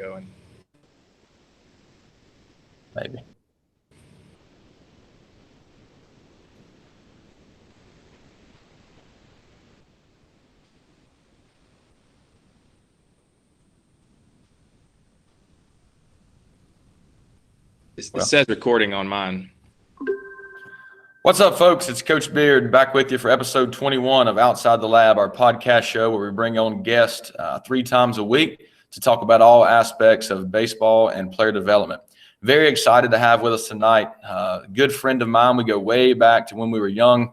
going. Maybe. It says recording on mine. What's up, folks? It's Coach Beard back with you for episode 21 of Outside the Lab, our podcast show where we bring on guests 3 times a week to talk about all aspects of baseball and player development. Very excited to have with us tonight a good friend of mine. We go way back to when we were young,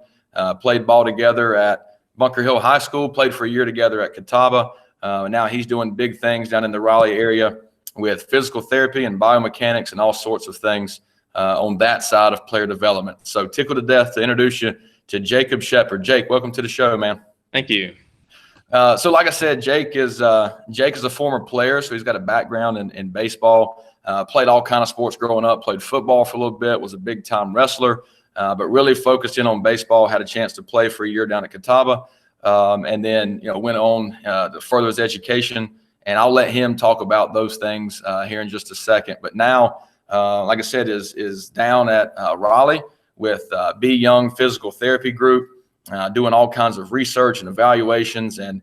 played ball together at Bunker Hill High School, played for a year together at Catawba. Now he's doing big things down in the Raleigh area with physical therapy and biomechanics and all sorts of things on that side of player development. So tickled to death to introduce you to Jacob Shepard. Jake, welcome to the show, man. Thank you. So like I said, Jake is a former player, so he's got a background in baseball, played all kind of sports growing up, played football for a little bit, was a big-time wrestler, but really focused in on baseball, had a chance to play for a year down at Catawba, and then went on to further his education. And I'll let him talk about those things here in just a second. But now, like I said, is down at Raleigh with BYoung Physical Therapy Group, doing all kinds of research and evaluations, and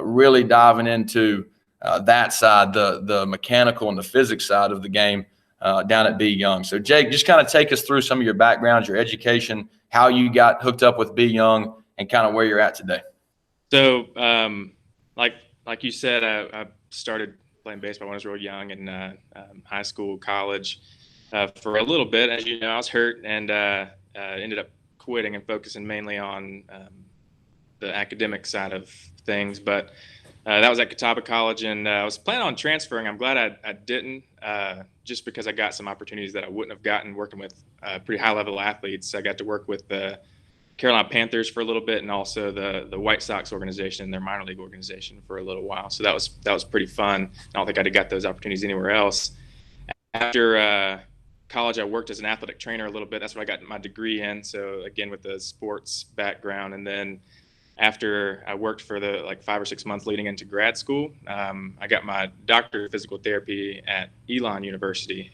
really diving into that side, the mechanical and the physics side of the game down at BYoung. So, Jake, just kind of take us through some of your background, your education, how you got hooked up with BYoung, and kind of where you're at today. So, like you said, I started playing baseball when I was real young in high school, college. For a little bit, as you know, I was hurt and ended up quitting and focusing mainly on the academic side of things. But that was at Catawba College, and I was planning on transferring. I'm glad I didn't, just because I got some opportunities that I wouldn't have gotten working with pretty high-level athletes. I got to work with the Carolina Panthers for a little bit, and also the White Sox organization, their minor league organization, for a little while. So that was pretty fun. I don't think I'd have got those opportunities anywhere else. After college, I worked as an athletic trainer a little bit. That's what I got my degree in. So again, with the sports background. And then after I worked for the 5 or 6 months leading into grad school, I got my doctorate of physical therapy at Elon University.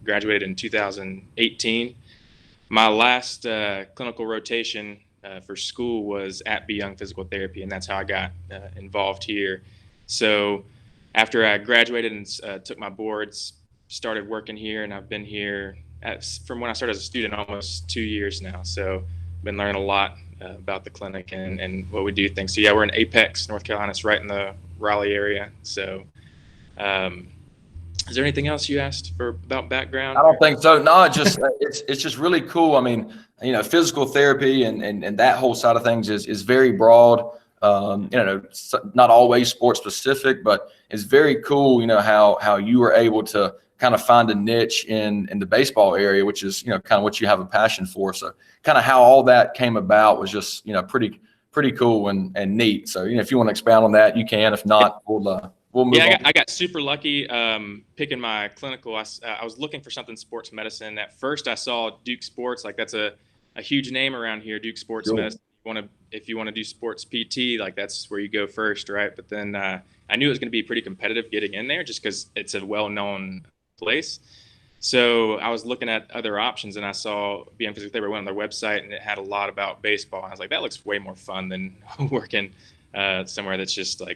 Graduated in 2018. My last clinical rotation for school was at BYoung Physical Therapy, and that's how I got involved here. So after I graduated and took my boards, started working here, and I've been here from when I started as a student almost 2 years now. So I've been learning a lot about the clinic and what we do things. So yeah, we're in Apex, North Carolina. It's right in the Raleigh area. So is there anything else you asked about background? I don't think so. No, it's just really cool. I mean, physical therapy and that whole side of things is very broad. Not always sports specific, but it's very cool. How you were able to kind of find a niche in the baseball area, which is kind of what you have a passion for. So kind of how all that came about was just pretty cool and neat. So if you want to expound on that, you can. If not, we'll move on. I got super lucky picking my clinical. I was looking for something sports medicine. At first, I saw Duke Sports. That's a huge name around here, Duke Sports Medicine. If you want to do sports PT, that's where you go first, right? But then I knew it was going to be pretty competitive getting in there just because it's a well-known place. So I was looking at other options, and I saw BYoung Physical Therapy. I went on their website, and it had a lot about baseball. And I was like, that looks way more fun than working somewhere that's just a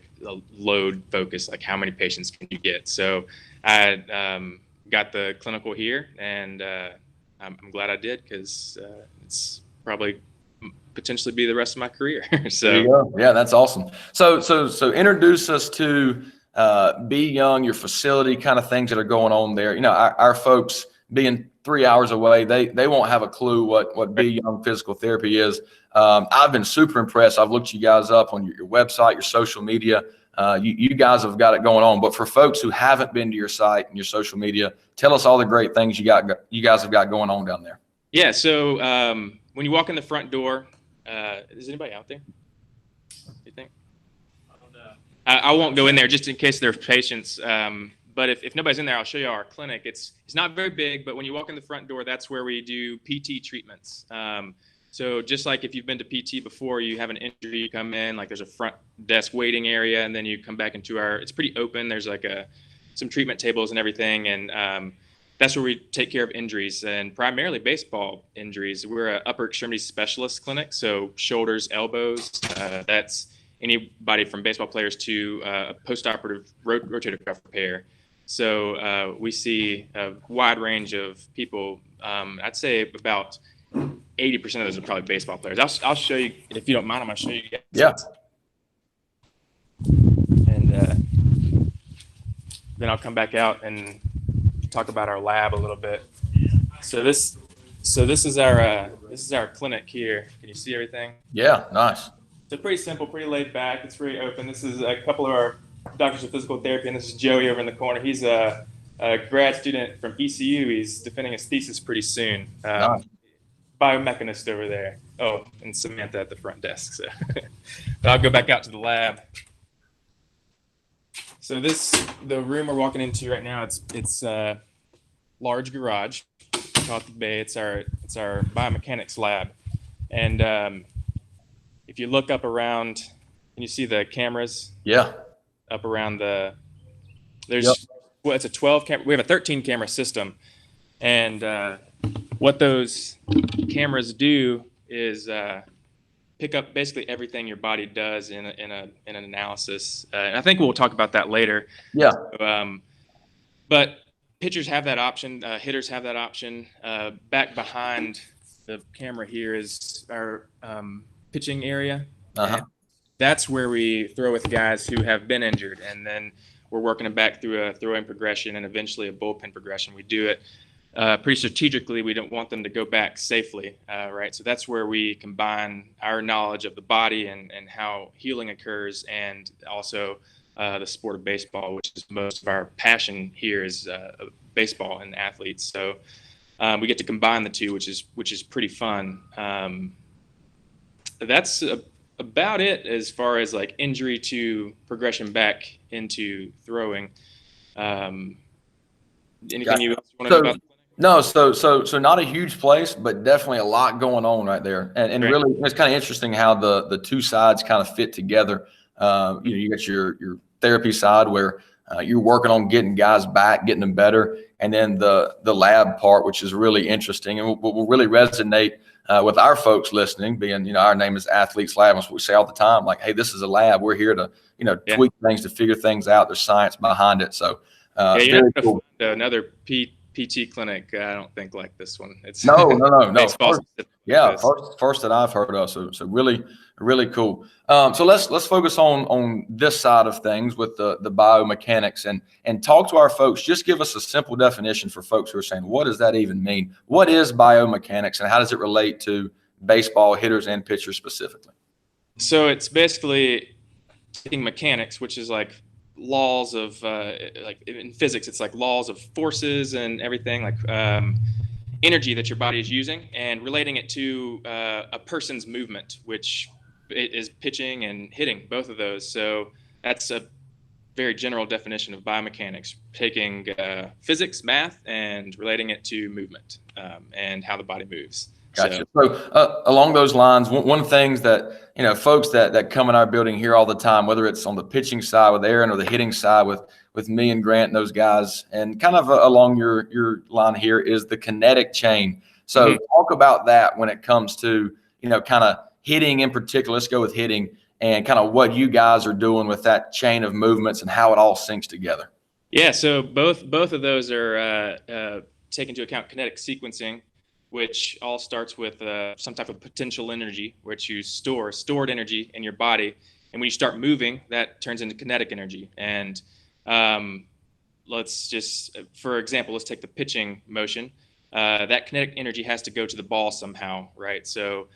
load focus, how many patients can you get? So I got the clinical here, and I'm glad I did, because it's probably potentially be the rest of my career. So there you go. Yeah, that's awesome. So introduce us to BYoung, your facility, kind of things that are going on there. Our folks being 3 hours away, they won't have a clue what BYoung Physical Therapy is. I've been super impressed. I've looked you guys up on your website, your social media. You guys have got it going on. But for folks who haven't been to your site and your social media, tell us all the great things you guys have got going on down there. Yeah. So when you walk in the front door, is anybody out there? You think? I won't go in there just in case there's patients. But if nobody's in there, I'll show you our clinic. It's not very big, but when you walk in the front door, that's where we do PT treatments. So just like if you've been to PT before, you have an injury, you come in, there's a front desk waiting area, and then you come back into it's pretty open. There's a some treatment tables and everything. And that's where we take care of injuries, and primarily baseball injuries. We're an upper extremity specialist clinic, so shoulders, elbows. That's anybody from baseball players to a postoperative rotator cuff repair. So we see a wide range of people. I'd say about 80% of those are probably baseball players. I'll show you, if you don't mind, I'm going to show you guys. Yeah. And then I'll come back out and talk about our lab a little bit. So this is our clinic here. Can you see everything? Yeah, nice. So pretty simple, pretty laid back. It's very open. This is a couple of our doctors of physical therapy, and this is Joey over in the corner. He's a grad student from ECU. He's defending his thesis pretty soon. Nice. Biomechanist over there. Oh, and Samantha at the front desk. So but I'll go back out to the lab. So the room we're walking into right now, it's a large garage, called the bay. It's our biomechanics lab, and if you look up around, can you see the cameras? Yeah. Up around there's Yep. well, it's a 12 camera. We have a 13 camera system, and what those cameras do is pick up basically everything your body does in an analysis. And I think we'll talk about that later. Yeah. But pitchers have that option. Hitters have that option. Back behind the camera here is our pitching area. Uh-huh. That's where we throw with guys who have been injured, and then we're working them back through a throwing progression and eventually a bullpen progression. We do it pretty strategically. We don't want them to go back safely, right? So that's where we combine our knowledge of the body and how healing occurs, and also the sport of baseball, which is most of our passion here is baseball and athletes. So we get to combine the two, which is pretty fun. That's about it as far as like injury to progression back into throwing. Anything you want to know about? No, so not a huge place, but definitely a lot going on right there. And Right. Really, it's kind of interesting how the two sides kind of fit together. You got your therapy side where you're working on getting guys back, getting them better, and then the lab part, which is really interesting and will really resonate with our folks listening. Being, our name is Athletes Lab, and we say all the time, like, hey, this is a lab. We're here to tweak things, to figure things out. There's science behind it. So you're very not cool. Another PT clinic, I don't think, like this one. It's no. First that I've heard of. So really cool. So let's focus on this side of things with the biomechanics and talk to our folks. Just give us a simple definition for folks who are saying, what does that even mean? What is biomechanics, and how does it relate to baseball hitters and pitchers specifically? So it's basically taking mechanics, which is like laws of like in physics, it's like laws of forces and everything, like energy that your body is using, and relating it to a person's movement, which is pitching and hitting, both of those. So that's a very general definition of biomechanics, taking physics, math, and relating it to movement and how the body moves. Gotcha. So along those lines, one of the things that, folks that come in our building here all the time, whether it's on the pitching side with Aaron or the hitting side with me and Grant and those guys, and kind of along your line here is the kinetic chain. So talk about that when it comes to, kind of hitting in particular. Let's go with hitting and kind of what you guys are doing with that chain of movements and how it all syncs together. Yeah. So both of those are take into account kinetic sequencing, which all starts with some type of potential energy, which you stored energy in your body. And when you start moving, that turns into kinetic energy. And let's just, for example, let's take the pitching motion. That kinetic energy has to go to the ball somehow, right? So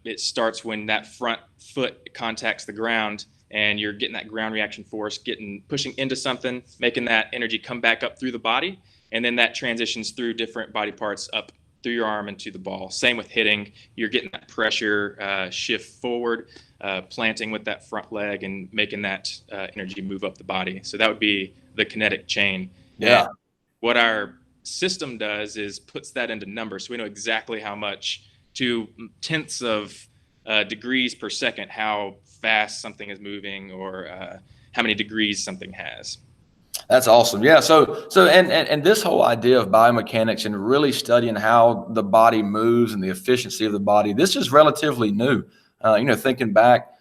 it starts when that front foot contacts the ground, and you're getting that ground reaction force, pushing into something, making that energy come back up through the body. And then that transitions through different body parts up through your arm into the ball. Same with hitting. You're getting that pressure shift forward, planting with that front leg and making that energy move up the body. So that would be the kinetic chain. Yeah. And what our system does is puts that into numbers. So we know exactly how much, to tenths of degrees per second, how fast something is moving, or how many degrees something has. That's awesome. Yeah. And this whole idea of biomechanics and really studying how the body moves and the efficiency of the body, this is relatively new. Thinking back,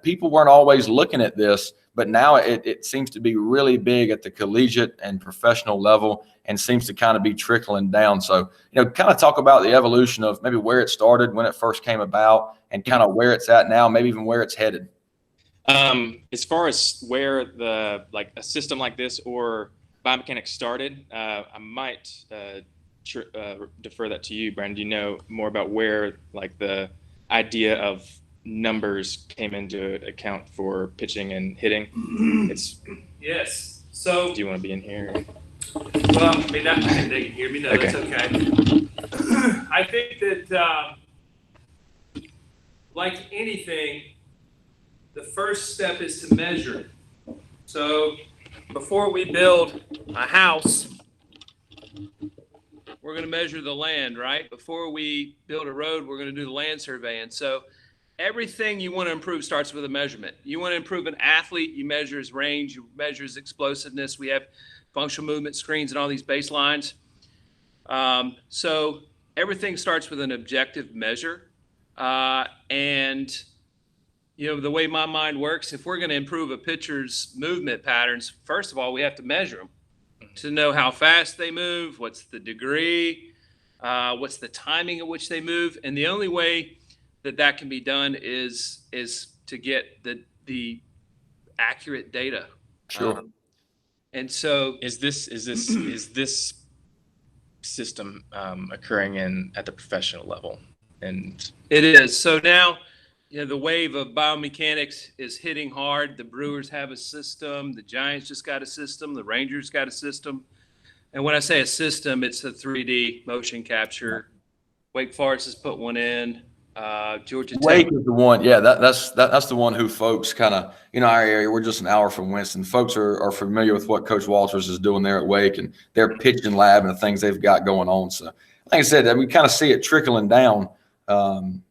people weren't always looking at this, but now it seems to be really big at the collegiate and professional level and seems to kind of be trickling down. So, kind of talk about the evolution of maybe where it started, when it first came about, and kind of where it's at now, maybe even where it's headed. As far as where a system like this or biomechanics started, I might defer that to you, Brandon. Do you know more about where the idea of numbers came into account for pitching and hitting? Yes. So do you want to be in here? Well, I mean, they can hear me. No, okay. That's okay. I think that like anything, the first step is to measure. So before we build a house, we're going to measure the land, right? Before we build a road, we're going to do the land survey. And so everything you want to improve starts with a measurement. You want to improve an athlete, you measure his range, you measure his explosiveness. We have functional movement screens and all these baselines. So everything starts with an objective measure. And the way my mind works, if we're going to improve a pitcher's movement patterns, first of all, we have to measure them to know how fast they move, what's the degree, what's the timing at which they move. And the only way that can be done is to get the accurate data. Sure. And so is this system occurring at the professional level? And it is. So now, the wave of biomechanics is hitting hard. The Brewers have a system. The Giants just got a system. The Rangers got a system. And when I say a system, it's a 3D motion capture. Wake Forest has put one in. Georgia Tech. Wake is the one. Yeah, that's the one who folks kind of, our area, we're just an hour from Winston. Folks are familiar with what Coach Walters is doing there at Wake and their pitching lab and the things they've got going on. So, like I said, we kind of see it trickling down,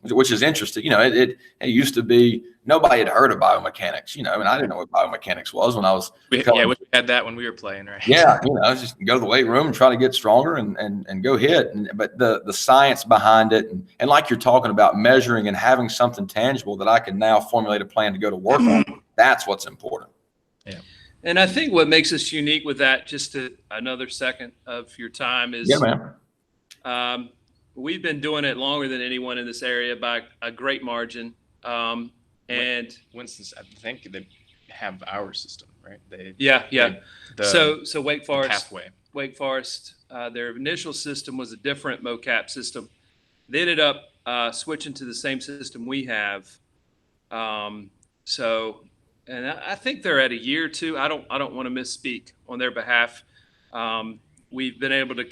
which is interesting. It used to be nobody had heard of biomechanics, and I didn't know what biomechanics was when I was. We had that when we were playing, right? Yeah, just go to the weight room and try to get stronger and go hit. But the science behind it, and like you're talking about measuring and having something tangible that I can now formulate a plan to go to work on, that's what's important. Yeah. And I think what makes us unique with that, just another second of your time, is we've been doing it longer than anyone in this area by a great margin. And Winston's, I think they have our system, right? So Wake Forest, pathway. Wake Forest, their initial system was a different mocap system. They ended up switching to the same system we have. And I think they're at a year or two. I don't want to misspeak on their behalf. We've been able to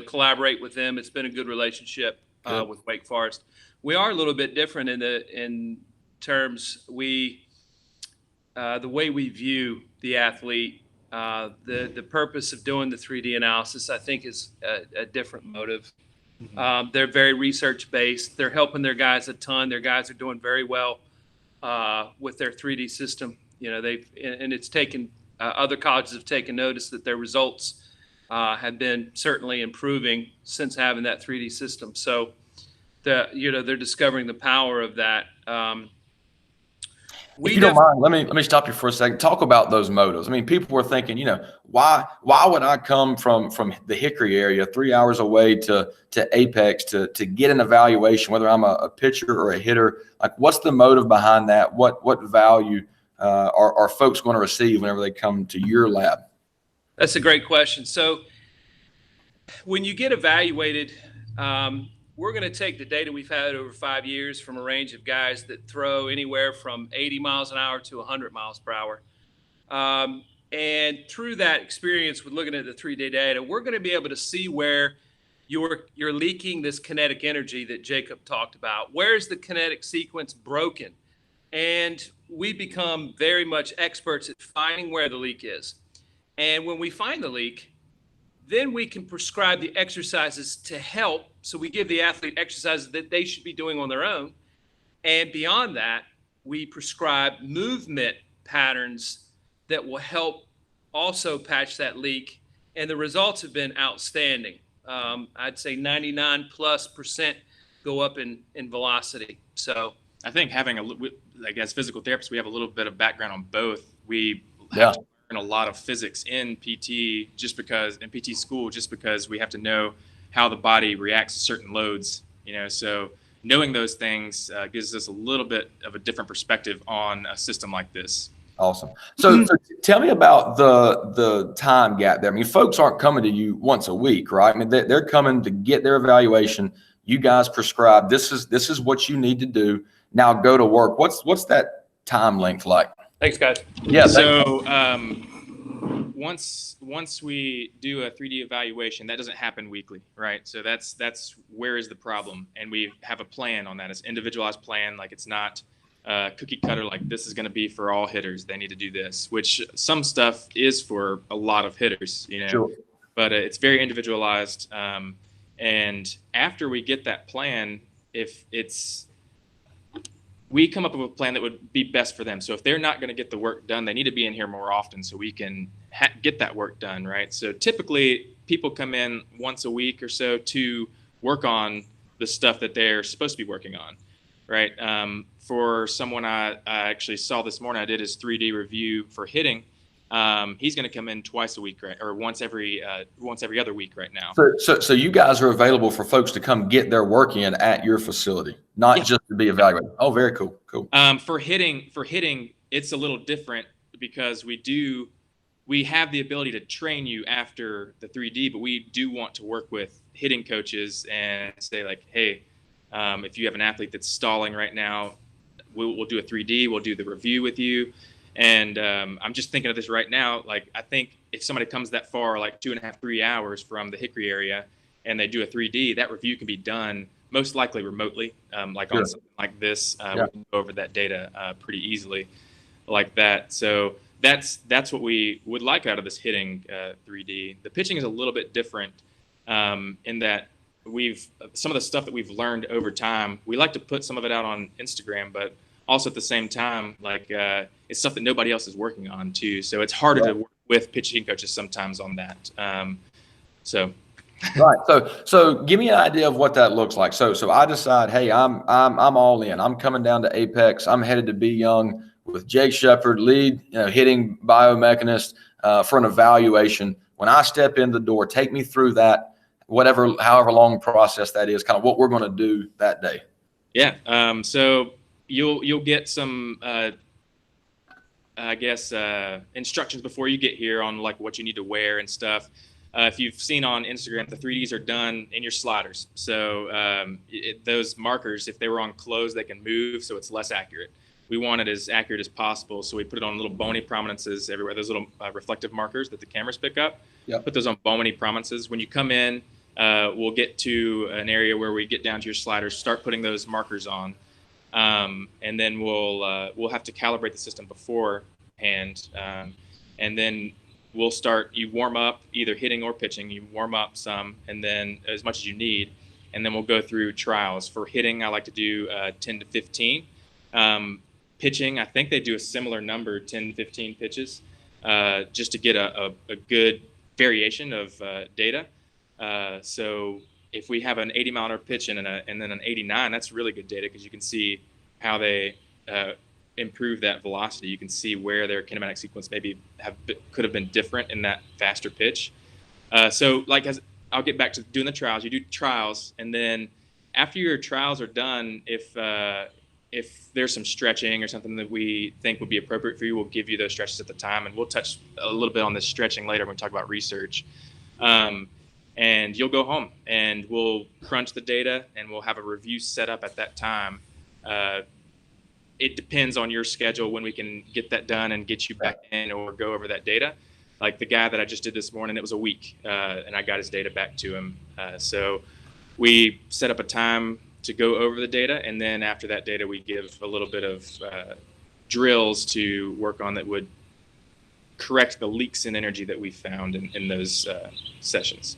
collaborate with them. It's been a good relationship with Wake Forest. We are a little bit different in terms the way we view the athlete. The purpose of doing the 3D analysis, I think, is a different motive. Mm-hmm. They're very research based. They're helping their guys a ton. Their guys are doing very well with their 3D system. It's taken other colleges have taken notice that their results have been certainly improving since having that 3D system. So they're discovering the power of that. If you don't mind, let me stop you for a second. Talk about those motives. I mean, people were thinking, why would I come from the Hickory area 3 hours away to Apex to get an evaluation, whether I'm a pitcher or a hitter? Like, what's the motive behind that? What value are folks going to receive whenever they come to your lab? That's a great question. So when you get evaluated, we're going to take the data we've had over 5 years from a range of guys that throw anywhere from 80 miles an hour to 100 miles per hour. And through that experience with looking at the 3D data, we're going to be able to see where you're leaking this kinetic energy that Jacob talked about. Where is the kinetic sequence broken? And we become very much experts at finding where the leak is. And when we find the leak, then we can prescribe the exercises to help. So we give the athlete exercises that they should be doing on their own. And beyond that, we prescribe movement patterns that will help also patched that leak, and the results have been outstanding. I'd say 99+% go up in velocity. So I think having like as physical therapists, we have a little bit of background on both. We have to learn a lot of physics in PT in PT school, just because we have to know how the body reacts to certain loads, so knowing those things gives us a little bit of a different perspective on a system like this. Awesome. So tell me about the time gap there. I mean, folks aren't coming to you once a week, right? I mean, they're coming to get their evaluation. You guys prescribe, this is what you need to do. Now go to work. What's that time length like? Thanks, guys. Yeah. So once we do a 3D evaluation, that doesn't happen weekly, right? So that's where is the problem, and we have a plan on that. It's individualized plan. Like, it's not cookie cutter, like this is going to be for all hitters. They need to do this, which some stuff is for a lot of hitters, Sure. But it's very individualized. And after we get that plan, we come up with a plan that would be best for them. So if they're not going to get the work done, they need to be in here more often so we can get that work done, right? So typically people come in once a week or so to work on the stuff that they're supposed to be working on, right? For someone I actually saw this morning, I did his 3D review for hitting. He's going to come in twice a week, right? Or once every other week right now. So you guys are available for folks to come get their work in at your facility, not just to be evaluated. Oh, very cool. Cool. For hitting, it's a little different because we have the ability to train you after the 3D, but we do want to work with hitting coaches and say like, hey, if you have an athlete that's stalling right now, we'll do a 3D, we'll do the review with you. And I'm just thinking of this right now. Like, I think if somebody comes that far, like 2.5, 3 hours from the Hickory area, and they do a 3D, that review can be done most likely remotely, like on something like this. We can go over that data pretty easily like that. So that's what we would like out of this hitting 3D. The pitching is a little bit different in that some of the stuff that we've learned over time, we like to put some of it out on Instagram, but also at the same time, like it's stuff that nobody else is working on too. So it's harder to work with pitching coaches sometimes on that. Right. So give me an idea of what that looks like. So I decide, hey, I'm all in. I'm coming down to Apex. I'm headed to BYoung with Jake Shepard, lead hitting biomechanist for an evaluation. When I step in the door, take me through that, however long process that is, kind of what we're going to do that day. Yeah. So you'll get some, instructions before you get here on like what you need to wear and stuff. If you've seen on Instagram, the 3Ds are done in your sliders. So those markers, if they were on clothes, they can move, so it's less accurate. We want it as accurate as possible, so we put it on little bony prominences everywhere. Those little reflective markers that the cameras pick up. Yep. Put those on bony prominences. When you come in, we'll get to an area where we get down to your sliders, start putting those markers on. And then we'll have to calibrate the system beforehand, and then we'll start. You warm up, either hitting or pitching. You warm up some, and then as much as you need, and then we'll go through trials. For hitting, I like to do 10 to 15. Pitching, I think they do a similar number, 10 to 15 pitches, just to get a good variation of data. So if we have an 80-mile-an-hour pitch and then an 89, that's really good data because you can see how they improve that velocity. You can see where their kinematic sequence maybe could have been different in that faster pitch. So like, as I'll get back to doing the trials, you do trials, and then after your trials are done, if there's some stretching or something that we think would be appropriate for you, we'll give you those stretches at the time, and we'll touch a little bit on this stretching later when we talk about research. And you'll go home and we'll crunch the data and we'll have a review set up at that time. It depends on your schedule when we can get that done and get you back in or go over that data. Like the guy that I just did this morning, it was a week and I got his data back to him. So we set up a time to go over the data, and then after that data, we give a little bit of drills to work on that would correct the leaks in energy that we found in those sessions.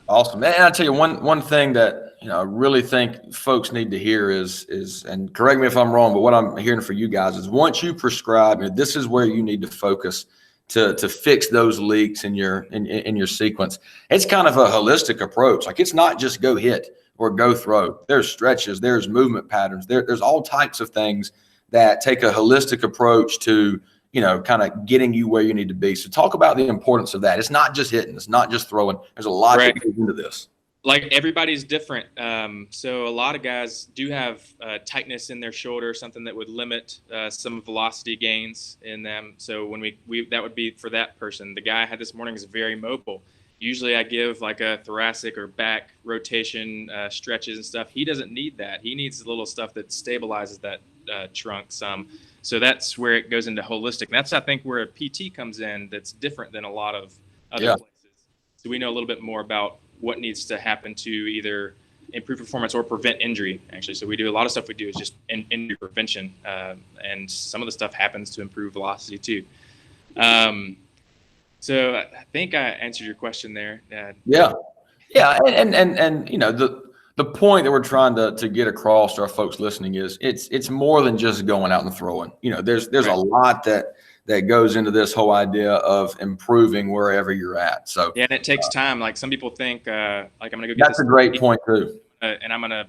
Awesome. And I'll tell you one thing that I really think folks need to hear is, and correct me if I'm wrong, but what I'm hearing for you guys is once you prescribe, this is where you need to focus. to fix those leaks in your sequence. It's kind of a holistic approach. Like, it's not just go hit or go throw. There's stretches, there's movement patterns, there's all types of things that take a holistic approach to, kind of getting you where you need to be. So talk about the importance of that. It's not just hitting, it's not just throwing. There's a lot that goes into this. Like, everybody's different. So a lot of guys do have tightness in their shoulder, something that would limit some velocity gains in them. So when we that would be for that person. The guy I had this morning is very mobile. Usually I give like a thoracic or back rotation stretches and stuff. He doesn't need that. He needs a little stuff that stabilizes that trunk some. So that's where it goes into holistic. That's, I think, where a PT comes in that's different than a lot of other places. So we know a little bit more about what needs to happen to either improve performance or prevent injury, actually. So we do a lot of stuff we do is just injury prevention. And some of the stuff happens to improve velocity too. So I think I answered your question there. Yeah. And the point that we're trying to get across to our folks listening is it's more than just going out and throwing. There's a lot that goes into this whole idea of improving wherever you're at. So yeah, and it takes time. Like, some people think like, I'm gonna go get that's a great point too. And I'm gonna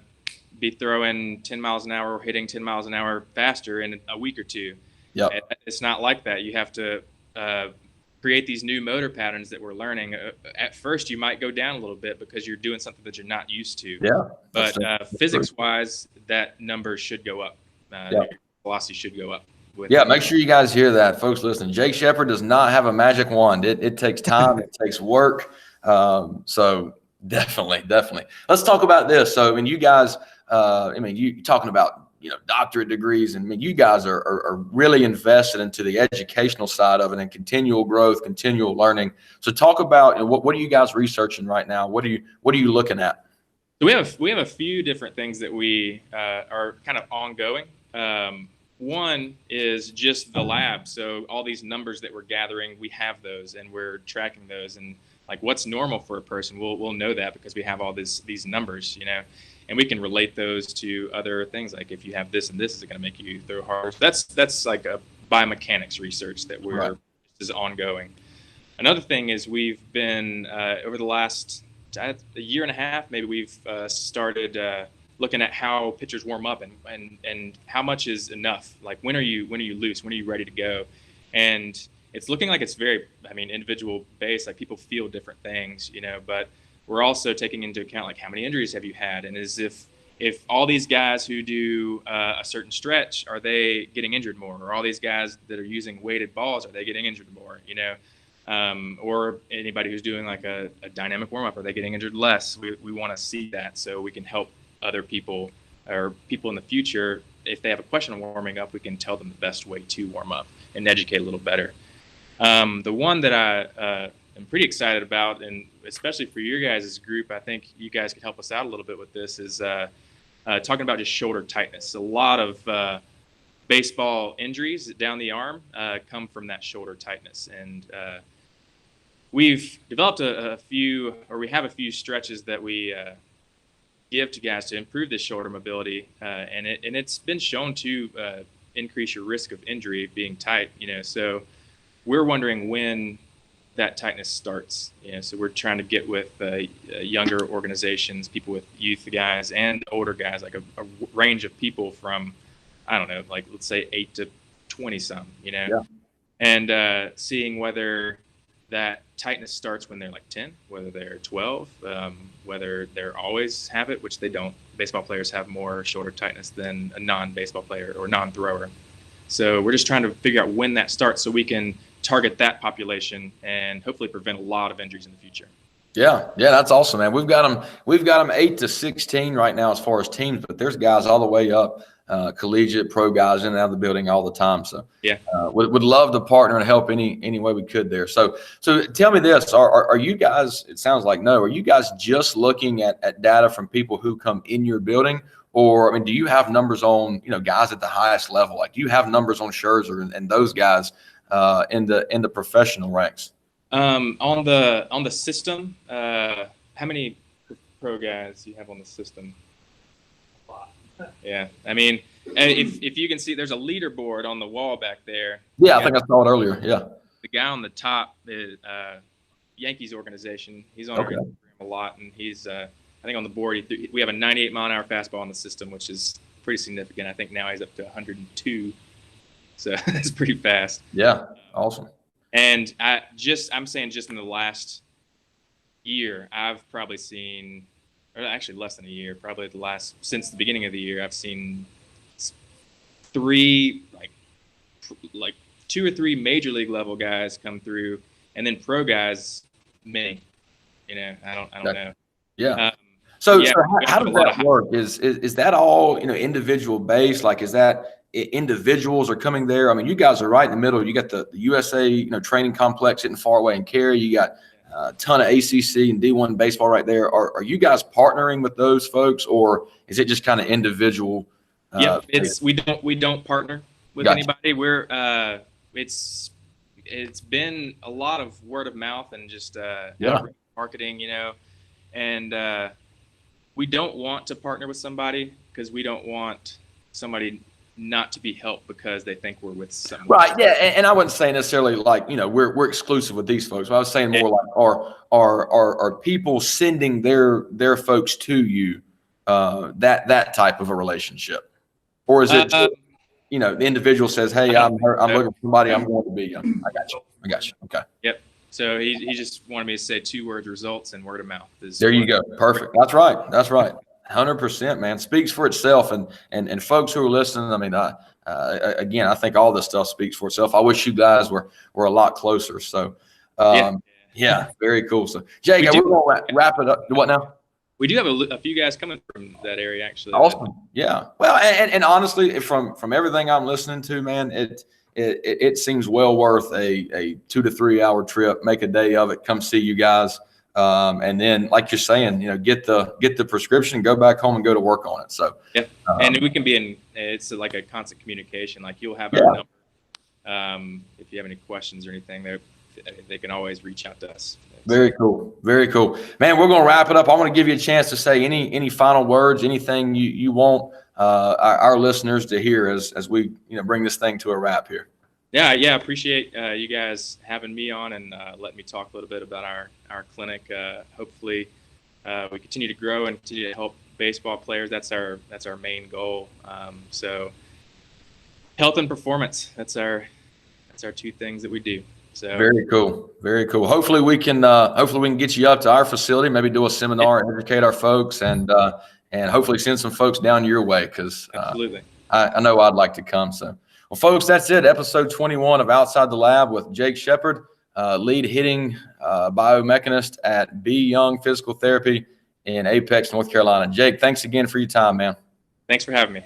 be throwing 10 miles an hour or hitting 10 miles an hour faster in a week or two. Yeah, it's not like that. You have to create these new motor patterns that we're learning. At first, you might go down a little bit because you're doing something that you're not used to. Yeah. But physics-wise, that number should go up. Your velocity should go up. Make sure you guys hear that, folks listening. Jake Shepard does not have a magic wand. It takes time. It takes work. So definitely. Let's talk about this. So, you guys, you talking about, doctorate degrees, and you guys are really invested into the educational side of it and continual growth, continual learning. So talk about what are you guys researching right now? What are you looking at? So we have a few different things that we are kind of ongoing. One is just the lab. So all these numbers that we're gathering, we have those and we're tracking those, and like, what's normal for a person, we'll know that because we have all these numbers, and we can relate those to other things. Like, if you have this and this, is it going to make you throw harder? That's like a biomechanics research that is ongoing. Another thing is we've been over the last a year and a half, maybe, we've started looking at how pitchers warm up and how much is enough. Like, when are you loose? When are you ready to go? And it's looking like it's very, individual based. Like, people feel different things, but we're also taking into account, like, how many injuries have you had? And as if all these guys who do a certain stretch, are they getting injured more? Or all these guys that are using weighted balls, are they getting injured more? Or anybody who's doing like a dynamic warm-up, are they getting injured less? We want to see that so we can help other people or people in the future. If they have a question on warming up, we can tell them the best way to warm up and educate a little better. The one that I am pretty excited about, and especially for your guys' group, I think you guys could help us out a little bit with this, is talking about just shoulder tightness. A lot of baseball injuries down the arm come from that shoulder tightness. And we've developed we have a few stretches that we give to guys to improve this shoulder mobility. And it's been shown to increase your risk of injury being tight, so we're wondering when that tightness starts. So we're trying to get with younger organizations, people with youth guys and older guys, like a range of people from, I don't know, like, let's say 8 to 20 some, and seeing whether that tightness starts when they're like 10, whether they're 12, whether they're always have it, which they don't. Baseball players have more shoulder tightness than a non-baseball player or non-thrower. So we're just trying to figure out when that starts so we can target that population and hopefully prevent a lot of injuries in the future. Yeah, that's awesome, man. We've got them 8 to 16 right now as far as teams, but there's guys all the way up, collegiate, pro guys in and out of the building all the time. So would love to partner and help any way we could there. So tell me this: are you guys? It sounds like no. Are you guys just looking at data from people who come in your building, or do you have numbers on guys at the highest level? Like, do you have numbers on Scherzer and those guys in the professional ranks? On the system, how many pro guys do you have on the system? A lot. Yeah, if you can see, there's a leaderboard on the wall back there. Yeah, I think I saw it earlier. Yeah. the guy on the top, the Yankees organization, he's on our Instagram a lot, and he's I think on the board we have a 98 mile an hour fastball in the system, which is pretty significant. I think now he's up to 102, so that's pretty fast. Yeah, awesome. And I'm saying just in the last year, I've probably seen, or actually less than a year, probably since the beginning of the year, I've seen 3 like 2 or 3 major league level guys come through, and then pro guys, many. I don't know. Yeah. So how does that work? Is that all individual based? Like, is that individuals are coming there? I mean, you guys are right in the middle. You got the USA training complex sitting far away in Cary. You got a ton of ACC and D1 baseball right there. Are you guys partnering with those folks, or is it just kind of individual? Yeah, we don't partner with anybody. We're it's been a lot of word of mouth and just marketing, and we don't want to partner with somebody because we don't want somebody not to be helped because they think we're with someone. Right. Yeah. And I wouldn't say necessarily like, we're exclusive with these folks. But I was saying more like are people sending their folks to you, that type of a relationship, or is it, the individual says, hey, I'm looking for somebody. I'm going to be. I got you. Okay. Yep. So he just wanted me to say 2 words: results and word of mouth. There you go. Perfect. That's right. 100%, man. Speaks for itself. And folks who are listening, I mean, again, I think all this stuff speaks for itself. I wish you guys were a lot closer. So, yeah, very cool. So, Jake, we're going to wrap it up. What now? We do have a few guys coming from that area, actually. Awesome. Yeah. Well, and honestly, from everything I'm listening to, man, it seems well worth a 2 to 3 hour trip. Make a day of it. Come see you guys. And then, like you're saying, get the prescription, go back home and go to work on it. So, and we can be it's like a constant communication. Like, you'll have our number. If you have any questions or anything, they can always reach out to us. Very cool. Very cool, man. We're going to wrap it up. I want to give you a chance to say any final words, anything you want our listeners to hear as we bring this thing to a wrap here. Yeah. Appreciate you guys having me on and letting me talk a little bit about our clinic. Hopefully, we continue to grow and continue to help baseball players. That's our main goal. So, health and performance. That's our 2 things that we do. So very cool. Very cool. Hopefully we can get you up to our facility, maybe do a seminar, educate our folks, and hopefully send some folks down your way, because absolutely. I know I'd like to come. So, well, folks, that's it. Episode 21 of Outside the Lab with Jake Shepard, lead hitting biomechanist at BYoung Physical Therapy in Apex, North Carolina. Jake, thanks again for your time, man. Thanks for having me.